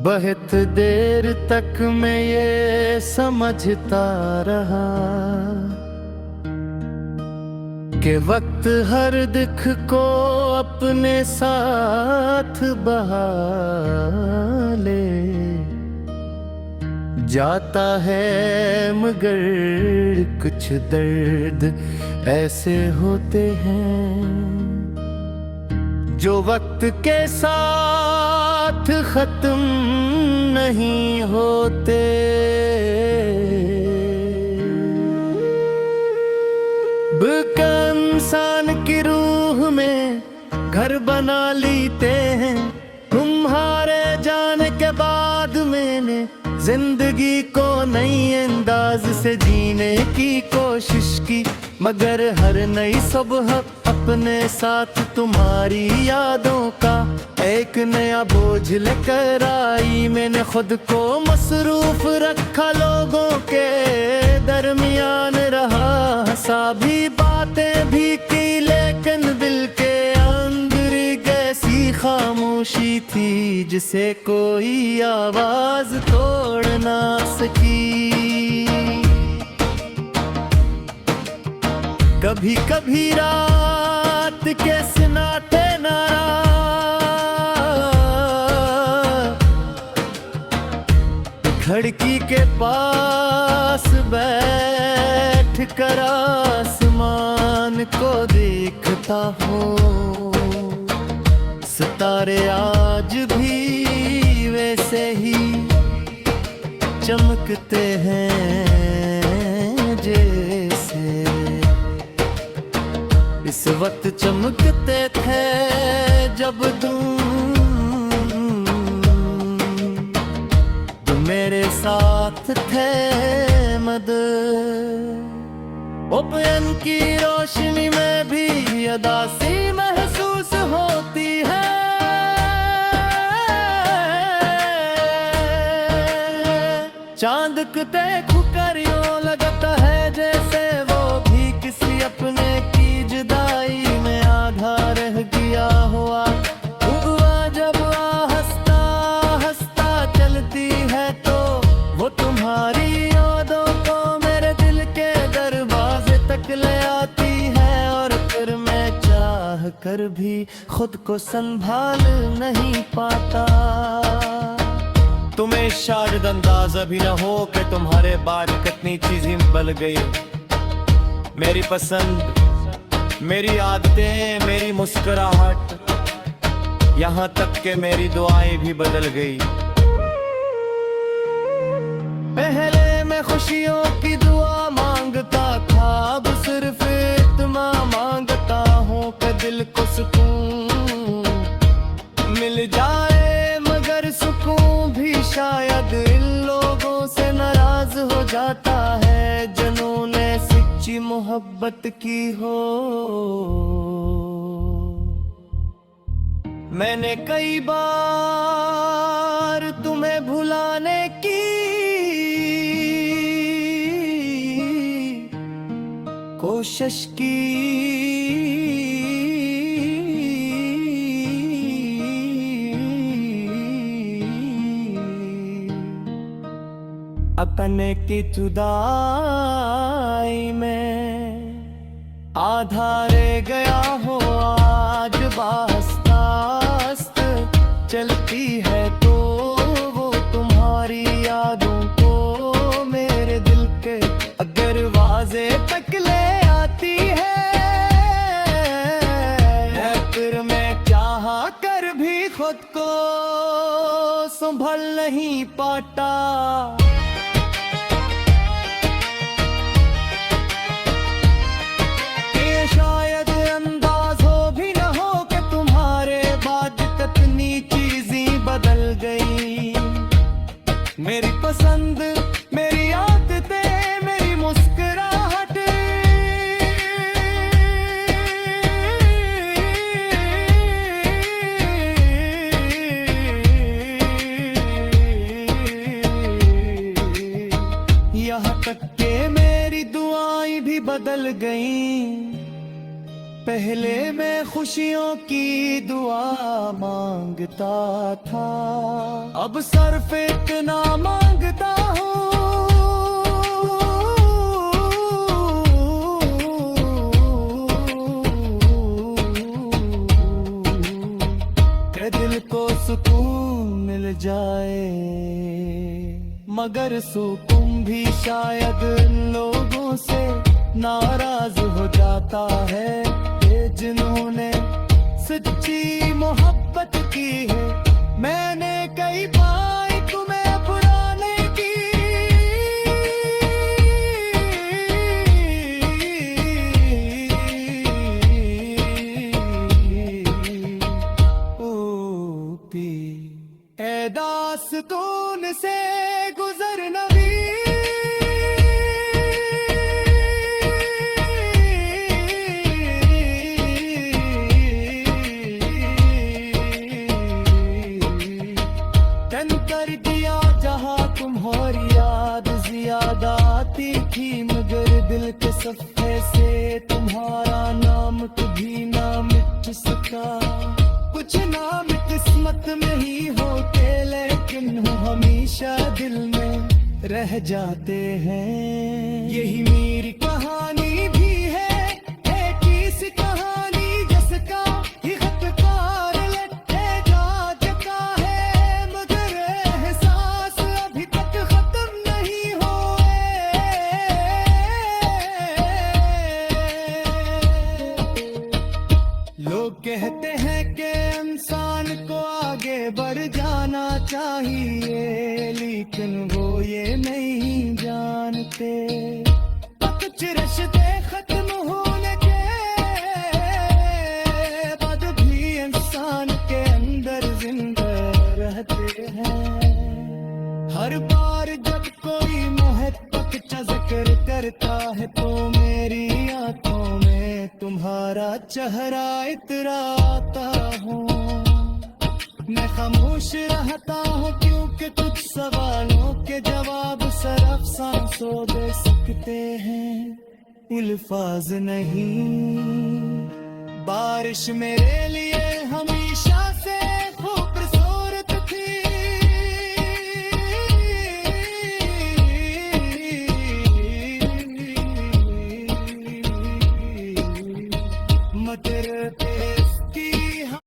बहुत देर तक मैं ये समझता रहा कि वक्त हर दुख को अपने साथ बहा ले जाता है, मगर कुछ दर्द ऐसे होते हैं जो वक्त के साथ खत्म नहीं होते। इंसान की रूह में घर बना लेते हैं, तुम्हारे जाने के बाद मैंने जिंदगी को नई अंदाज से जीने की कोशिश की, मगर हर नई सुबह अपने साथ तुम्हारी यादों का एक नया बोझ लेकर आई। मैंने खुद को मसरूफ रखा, लोगों के दरमियान रहा, हंसा भी बातें भी की, लेकिन दिल के अंदर एक ऐसी खामोशी थी जिसे कोई आवाज तोड़ ना सकी। कभी कभी रात के सुनाते नारा खिड़की के पास बैठ कर आसमान को देखता हूँ, सितारे आज भी वैसे ही चमकते हैं जैसे इस वक्त चमकते थे जब तुम मेरे साथ थे। ओपन की रोशनी में भी अदासी महसूस होती है, चांद को देखो कर यूं लगता है जैसे वो भी किसी अपने की जुदाई में आधा रह गया हुआ। हुआ जब हंसता हंसता चलती है तो वो तुम्हारी यादों को मेरे दिल के दरवाजे तक ले आती है, और फिर मैं चाह कर भी खुद को संभाल नहीं पाता। तुम्हें शायद अंदाजा भी न हो कि तुम्हारे बाद कितनी चीजें बदल गई। मेरी पसंद, मेरी आदतें, मेरी मुस्कुराहट, यहाँ तक कि मेरी दुआएं भी बदल गई। पहले मैं खुशियों की दुआ मांगता था, अब सिर्फ इतना मांगता हूँ कि दिल को सुकून मिल जाए, मगर सुकून भी शायद इन लोगों से नाराज हो जाता है जिन्होंने सच्ची मोहब्बत की हो। मैंने कई बार तुम्हें भुलाने की कोशिश की, अपने की जुदाई में आधा रह गया हो आज, बास्तास्त चलती है तो वो तुम्हारी यादों को मेरे दिल के दरवाजे तक ले आती है, फिर मैं चाह कर भी खुद को संभल नहीं पाता। मेरी पसंद, मेरी आदतें, मेरी मुस्कुराहट, पहले मैं खुशियों की दुआ मांगता था, अब सिर्फ इतना मांगता हूँ कि दिल को सुकून मिल जाए। मगर सुकून भी शायद इन लोगों से नाराज हो जाता है कि जिन्होंने सच्ची मोहब्बत की है। मैंने कई पाई तुम्हें पुराने की, ओ पी ए दास्तून से गुजर नबी, कर दिया जहां तुम्हारी याद ज्यादा आती थी, मगर दिल के सफ़े से तुम्हारा नाम कभी ना मिट सका। कुछ नाम किस्मत में ही होते लेकिन वो हमेशा दिल में रह जाते हैं। यही मेरी कहानी भी है एक सी कहानी जिसका ही खतकार लट्ठे जा चुका है, मगर एहसास अभी तक खत्म नहीं हुए। लोग कहते हैं कि इंसान को आगे बढ़ जाना चाहिए, लेकिन वो ये नहीं जानते कुछ रिश्ते खत्म होने के बाद भी इंसान के अंदर जिंदा रहते हैं। हर बार जब कोई मोहब्बत का जिक्र करता है तो मेरी आंखों में तुम्हारा चेहरा इतराता हूँ। मैं खामोश रहता हूँ क्योंकि कुछ सवालों के जवाब सिर्फ सांसों दे सकते हैं, अल्फाज नहीं। बारिश मेरे लिए